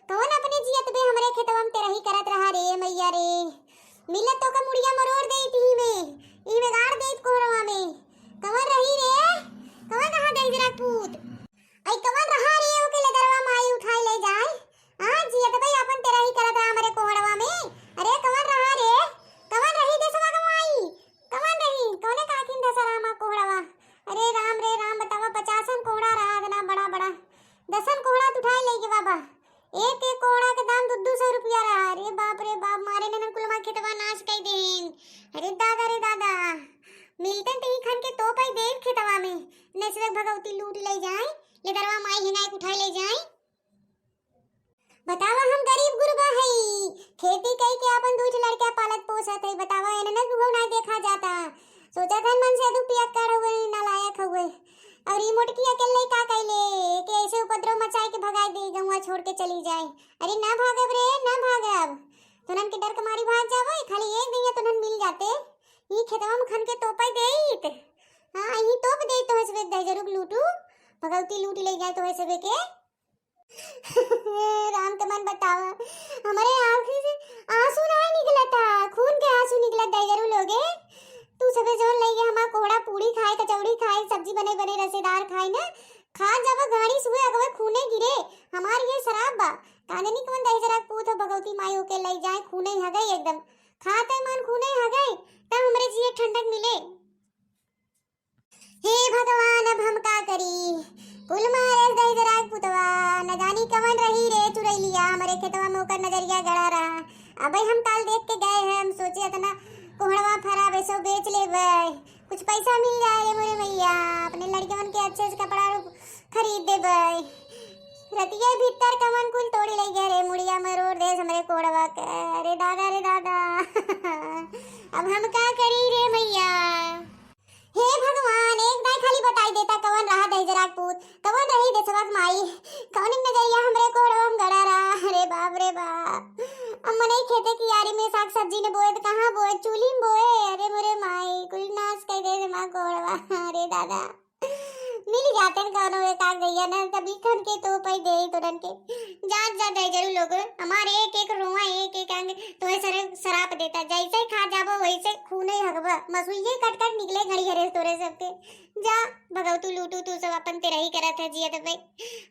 कौन अपने जियत बे हमरे खेतवा में तेरा ही करत रहा रे मैया रे। मिलत तो का मुड़िया मरोड़ दे ई में गाड़ दे कोहरवा में। कवन रही रे, कवन रहा दे जरा पूत आई कवन रहा रे ओके ले दरवा माई उठाई ले जाए। हां जियत बे अपन तेरा ही करत रहा हमरे कोहरवा में। अरे कवन रहा रे, कवन रही देसवा का माई, कवन रही कौने काकिन दसरा मा कोहरवा। अरे राम रे राम बतावा 50 कोहड़ा रहा ना बड़ा बड़ा 10 कोहड़ा उठाई ले के बाबा। एक एक कोहड़ा के दाम 200 रुपया रहा। अरे बाप मारे ने कुलमा खेतवा नाश कई देन। अरे दादा मिलते तो ही खन के तो पाई देव खेतवा में नसरे भगवती लूट ले जाए ले दरवा माई हिनाई उठाई ले जाए। बतावा हम गरीब गुरबा हई खेती कई के अपन दूठ लड़का पालत पोसत है। बतावा एने न गुहो ना देखा जाता। सोचा था मन से दु पियक्कड़ हुए नालायक हुए और ई मोटकी अकेले का कैले के ऐसे उपद्रव मचाए के भगाई दे गौवा छोड़ के चली जाए। अरे ना भागब रे ना भागब तुनन के डर के मारी भाग जावे। खाली एक दिन तुनन मिल जाते ई खेतवा में खन के तोपाई देइत। हां ई तोप दे तो हसबे दे जरूर लूटू भगवती लूट ले जाए तो हसबे के। राम के मन बतावा हमारे आंखों से आंसू ना निकलता खून के आंसू निकलत दे जरूर लोगे। तू सबे जोन ले गया हमारा कोहड़ा पूड़ी खाए कचौड़ी खाए सब्जी बने बने रसेदार खाए ना खा जब गाड़ी सुए अगवे खूने गिरे हमार ये शराब बा काने नी कौन दे जरा पूत भगवती माई होके ले जाए खूने ह गई एकदम खाते मन खूने ह गई तब हमरे जिए ठंडक मिले। हे भगवान अब हम का करी कुल मारे दे जरा पुतवा न जानी कवन रही रे चुरैलिया हमारे खेतवा में ओकर नजरिया गड़ा रहा। अबे हम काल देख के गए हैं हम सोचे इतना कोहड़वा फरा बेसो बेच लेबे कुछ पैसा मिल जाए मोरे मैया अपने लड़कियों के अच्छे से कपड़ा खरीद देबे। रतिया भीतर कमन कुल तोड़ी ले गए रे मुड़िया मरोड़ दे हमरे कोहड़वा के। अरे दादा अब हम का करी रे मैया। हे भगवान एक दाई खाली बताई देता कवन रहा दे जरा पूत कवन रही देसवा माई कौन नजरिया हमरे कोहड़वा में गड़ा रहा। अरे बाप अम्मा नहीं खेते की यारी में साग सब्जी ने बोए तो कहां बोए चूल्ही में बोए। अरे मोरे माई कुल नाश कर दे मां कोहड़वा। अरे दादा मिल जाते न कौनो एक आग गैया ना कभी खन के तो पई दे तुरंत के जान जा दे जरूर लोग हमारे एक एक रोआ एक एक अंग तो सर शराप देता जैसे खा जाबो वैसे खूने हगबा मसुइये कट कट निकले घड़ी हरे तोरे सबके। जा भगवतू लूटू तू सब अपन तेरा ही करत है जियत भाई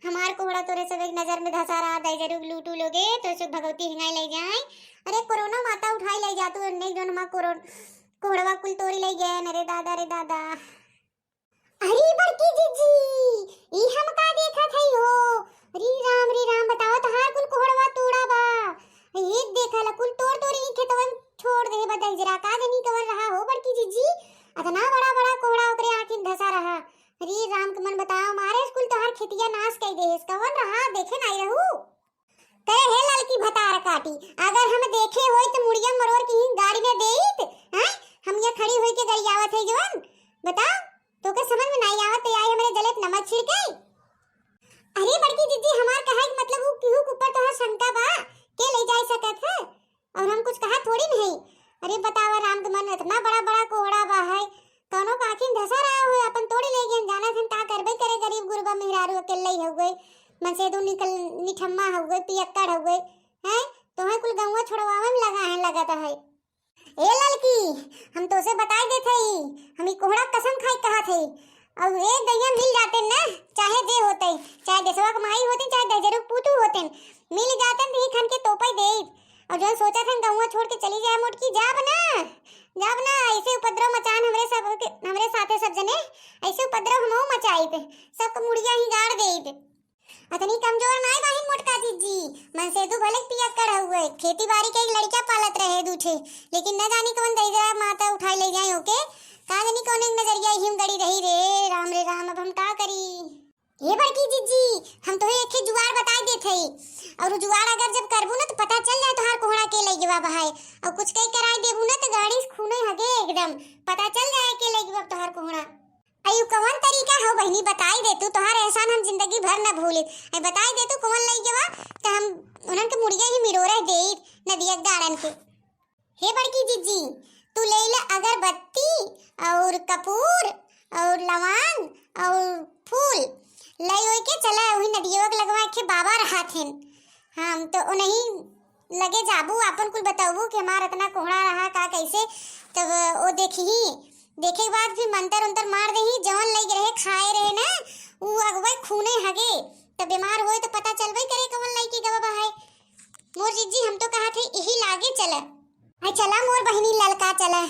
हमार कोहड़ा तोरे सब एक नजर में धसा रहा दे जरूर लूटू लोगे तो सब भगवती हिंगाई ले जाए। अरे कोरोना माता उठाई ले जातू नहीं जोन मा कोहड़वा कुल तोड़ी ले गए। अरे दादा अरे बड़की जीजी ई हम का देखत हई हो। रे राम बताओ तहार कुल कोहड़वा तोड़ा बा एक देखा ला कुल तोड़ ई खेतवन छोड़ दे बताई जरा का जनी कवर रहा हो बड़की जीजी अतना बड़ा कोहड़ा ओकरे आंखिन धसा रहा। अरे राम के मन बताओ मारे स्कूल तहार खेतिया नाश कर देस कवन रहा देखे नहीं रहू करे हे लड़की भतार काटी अगर हम देखे होई तो मुड़िया मरोड़ की गाड़ी में देइत हैं हम ये खड़ी होई के गरियावत है जवन बता तो के समझ में नहीं आवत आई हमरे गले पे नमक छिड़के। अरे बड़की दीदी हमार कहे के मतलब वो केहू के ऊपर तोहर शंका बा के ले जा सकत है और हम कुछ कहा थोड़ी नहीं। अरे बतावा राम के मन इतना बड़ा कोहड़ा बा है कौनो काखिन धसा रहा हो अपन तोड़ी ले गए जाना थन का करबे करे गरीब गुरबा मेहरारू अकेले हो गए मन से दो निकल निठम्मा हो गए पियक्कड़ हो गए हैं तोहे कुल गौवा छोड़वावे में लगा है लगता है। ए लड़की हम तो से बताई देते ही हम ई कोहड़ा कसम खाई कहा थे और एक दैया मिल जाते ना चाहे जे होते चाहे देसवा कमाई होती चाहे दजरू पूतू होते मिल जाते ही खन के तोपाई दे और जो सोचा था गौवा छोड़ के चली जाए मोटकी जाब ना ऐसे उपद्रव मचान हमरे साथे सब जने ऐसे उपद्रव हमहु मचाई सब मुड़िया ही गाड़ देइत अतनी कमजोर नाय बाहिन मोटका जीजी मन से तू भले पियक्कड़ हुए खेती बाड़ी के लड़का पालत रहे दूठे लेकिन न जानी कौन दैजा माता उठाई ले जाए ओके का जानी कौन एक नजरिया हिम गड़ी रही रे राम अब हम का करी। ये बड़की जीजी हम तो एक जुगाड़ बताई देते और जुगाड़ अगर जब करबू ना तो पता चल जाए तोहार कोहड़ा के ले गवा बहाय और कुछ कई कराई देबू ना तो गाड़ी खूने हगे एकदम पता चल जाए के ले गवा तोहार कोहड़ा। अयु कौन तरीका हो बहनी बताई दे तू तोहार एहसान हम जिंदगी भर न भूले बताई दे तू कौन लई जवा त हम उनन के मुड़िया ही मिरोरे दे नदिया गाड़न के। हे बड़की जीजी तू ले ले अगरबत्ती और कपूर और लौंग और फूल लई होई के चला वही नदिया के लगवा के बाबा रहा थे हम तो नहीं लगे जाबू अपन कुल बताबू कि हमार इतना कोहड़ा रहा का कैसे। तब वो देखी देखे के बाद फिर मंतर उंतर मार दही जवन लग रहे खाए रहे ना उ अगवे खूने हगे। तब बीमार होए तो पता चलबे करे कवन लग के गवा है। मोर जीजी हम तो कहा थे यही लागे चला। हाय चला मोर बहिनी ललका चला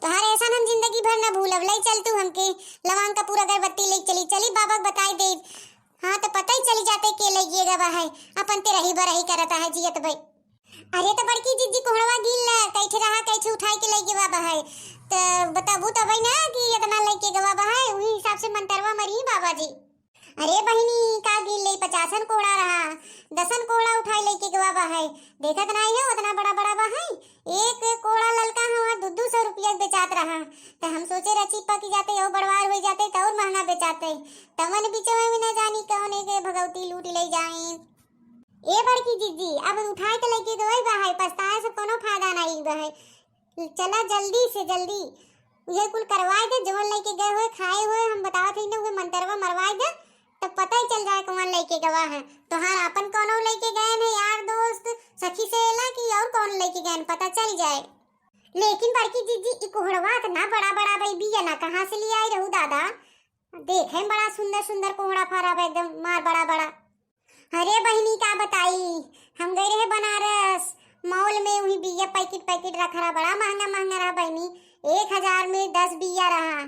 तोहार ऐसा हम जिंदगी भर न भूलब। ले चल तू हमके लवांग का पूरा अगरबत्ती ले चली चली बाबा बताई दे। हाँ तो पता ही चली जाते के लइए गवा है अपन ते रही बरही करता है जियत भाई। अरे तो बड़की जीजी कोहड़वा गिल कैठे रहा कैठे उठाई के लइए गवा है तो बताबू तब ना कि इतना लइके गवा है उही हिसाब से मंतरवा मरी बाबा जी। अरे बहिनी का गिल ले 50 कोहड़ा रहा 10 कोहड़ा उठाई लेके गवा है देखत नहीं है उतना बड़ा बड़ा बा है। एक कोहड़ा ललका हुआ 200 रुपया बेचात रहा तो हम सोचे रची पक जाते और बड़वार हो जाते तो और महंगा बेचाते तमन बिचवा में न जानी कौन के भगवती लूट ले जाए। ए बड़की जीजी अब उठाए के लेके गई बा है पछताए से कोनो फायदा नहीं बा है। चला जल्दी से जल्दी ये कुल करवाए दे जवन लेके गए हुए खाए हुए हम बतावत ही ना वो मंतरवा मरवाए दे तब पता ही चल जाए कौन लेके गवा है। तो हाँ अपन कौन लेके गए हैं यार दोस्त सखी सहेला की और कौन लेके गए पता चल जाए। लेकिन बड़की जीजी ई कोहड़वा इतना बड़ा बड़ा भाई बिया ना कहाँ से ले आई रहू दादा। देखे बड़ा सुंदर सुंदर कोहड़ा फरा बा एकदम मार बड़ा बड़ा। अरे बहिनी का बताई हम गए रहे बनारस मॉल में वही बिया पैकेट पैकेट रखा रहा बड़ा महंगा महंगा रहा बहनी 1000 में 10 बिया रहा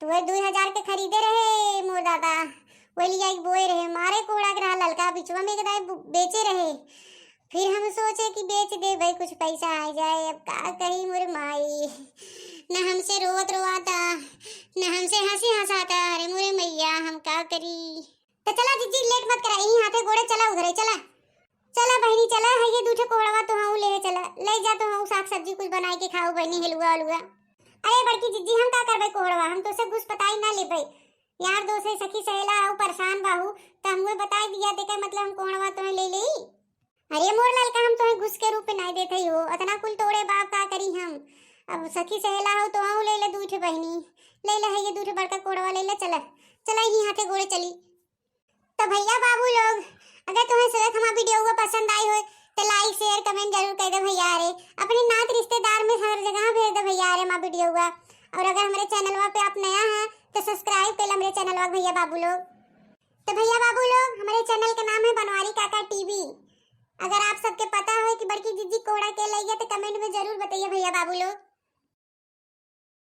तो वह 2000 के खरीदे रहे मोर दादा। वो लिया एक बोए रहे मारे कोड़ा के रहा ललका बिचवा में कदाई बेचे रहे। फिर हम सोचे कि बेच दे भाई कुछ पैसा आ जाए। अब का कही मोरे माई न हमसे रोवत रोवाता न हमसे हंसी हंसाता। अरे मोरे मैया हम का करी। तो चला जीजी लेट मत करा यही हाथे गोड़े चला उधरे चला चला बहनी चला है ये दूठे कोहड़वा तो हाँ ले चला ले जा तो हाँ साग सब्जी कुछ बनाए के खाओ बहनी हलवा हलवा। अरे बड़की जीजी हम का करबे कोहड़वा हम तो सब कुछ बताई ना ले भाई यार दोस्त है सखी सहेला हो परेशान बाहू तो हमको बता दिया देखे मतलब हम कोहड़वा तो ले ले। अरे मोर ललका हम तो घुस के रूप में नहीं देते हो इतना कुल तोड़े बाप का करी हम। अब सखी सहेला हो तो हाँ ले ले दूठे बहनी ले ले है ये दूठे बड़का कोहड़वा ले ले चला चला ही हाथे गोड़े चली। तो भैया बाबू लोग अगर तुम्हें सिर्फ हमारा वीडियो पसंद आई हो तो लाइक शेयर कमेंट जरूर कर दो भैया रे अपने नात रिश्तेदार में हर जगह भेज दो भैया रे हमारा वीडियो हुआ। और अगर हमारे चैनल पे आप नया हैं तो सब्सक्राइब कर लो हमारे चैनल भैया बाबू लोग। तो भैया बाबू लोग हमारे चैनल का नाम है बनवारी काका टीवी। अगर आप सबके पता हो कि बड़की जीजी कोड़ा के लई है तो कमेंट में जरूर बताइए भैया बाबू लोग।